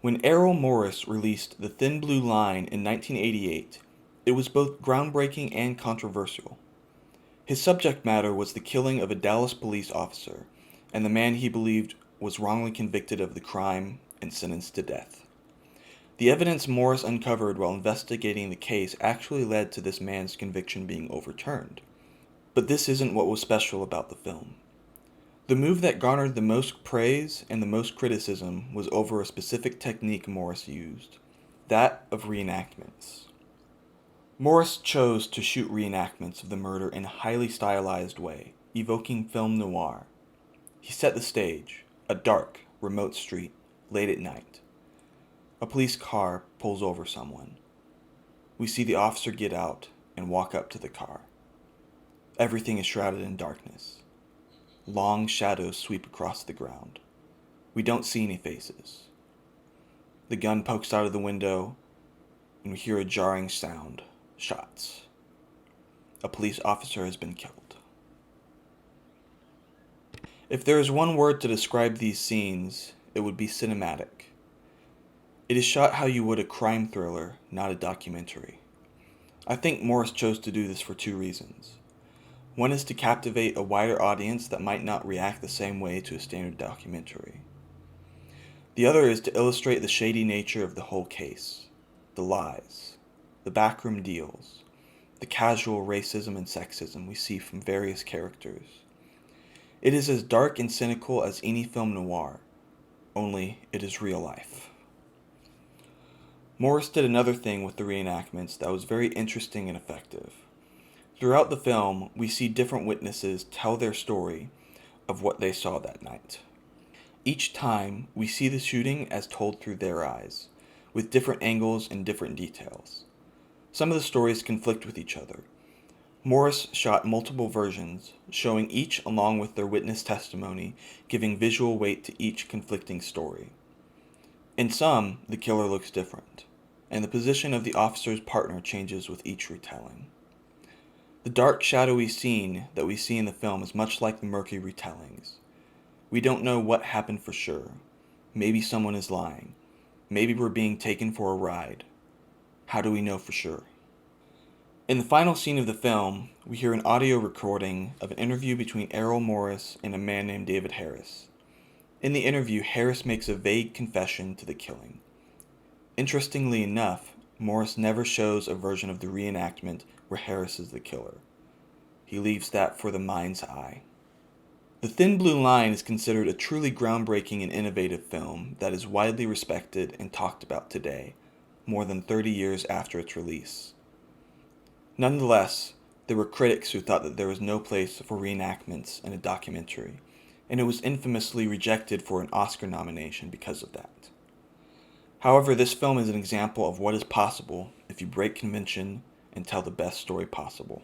When Errol Morris released The Thin Blue Line in 1988, it was both groundbreaking and controversial. His subject matter was the killing of a Dallas police officer and the man he believed was wrongly convicted of the crime and sentenced to death. The evidence Morris uncovered while investigating the case actually led to this man's conviction being overturned. But this isn't what was special about the film. The move that garnered the most praise and the most criticism was over a specific technique Morris used, that of reenactments. Morris chose to shoot reenactments of the murder in a highly stylized way, evoking film noir. He set the stage, a dark, remote street, late at night. A police car pulls over someone. We see the officer get out and walk up to the car. Everything is shrouded in darkness. Long shadows sweep across the ground. We don't see any faces. The gun pokes out of the window, and we hear a jarring sound. Shots. A police officer has been killed. If there is one word to describe these scenes, it would be cinematic. It is shot how you would a crime thriller, not a documentary. I think Morris chose to do this for two reasons. One is to captivate a wider audience that might not react the same way to a standard documentary. The other is to illustrate the shady nature of the whole case, the lies, the backroom deals, the casual racism and sexism we see from various characters. It is as dark and cynical as any film noir, only it is real life. Morris did another thing with the reenactments that was very interesting and effective. Throughout the film, we see different witnesses tell their story of what they saw that night. Each time, we see the shooting as told through their eyes, with different angles and different details. Some of the stories conflict with each other. Morris shot multiple versions, showing each along with their witness testimony, giving visual weight to each conflicting story. In some, the killer looks different, and the position of the officer's partner changes with each retelling. The dark, shadowy scene that we see in the film is much like the murky retellings. We don't know what happened for sure. Maybe someone is lying. Maybe we're being taken for a ride. How do we know for sure? In the final scene of the film, we hear an audio recording of an interview between Errol Morris and a man named David Harris. In the interview, Harris makes a vague confession to the killing. Interestingly enough, Morris never shows a version of the reenactment where Harris is the killer. He leaves that for the mind's eye. The Thin Blue Line is considered a truly groundbreaking and innovative film that is widely respected and talked about today, more than 30 years after its release. Nonetheless, there were critics who thought that there was no place for reenactments in a documentary, and it was infamously rejected for an Oscar nomination because of that. However, this film is an example of what is possible if you break convention and tell the best story possible.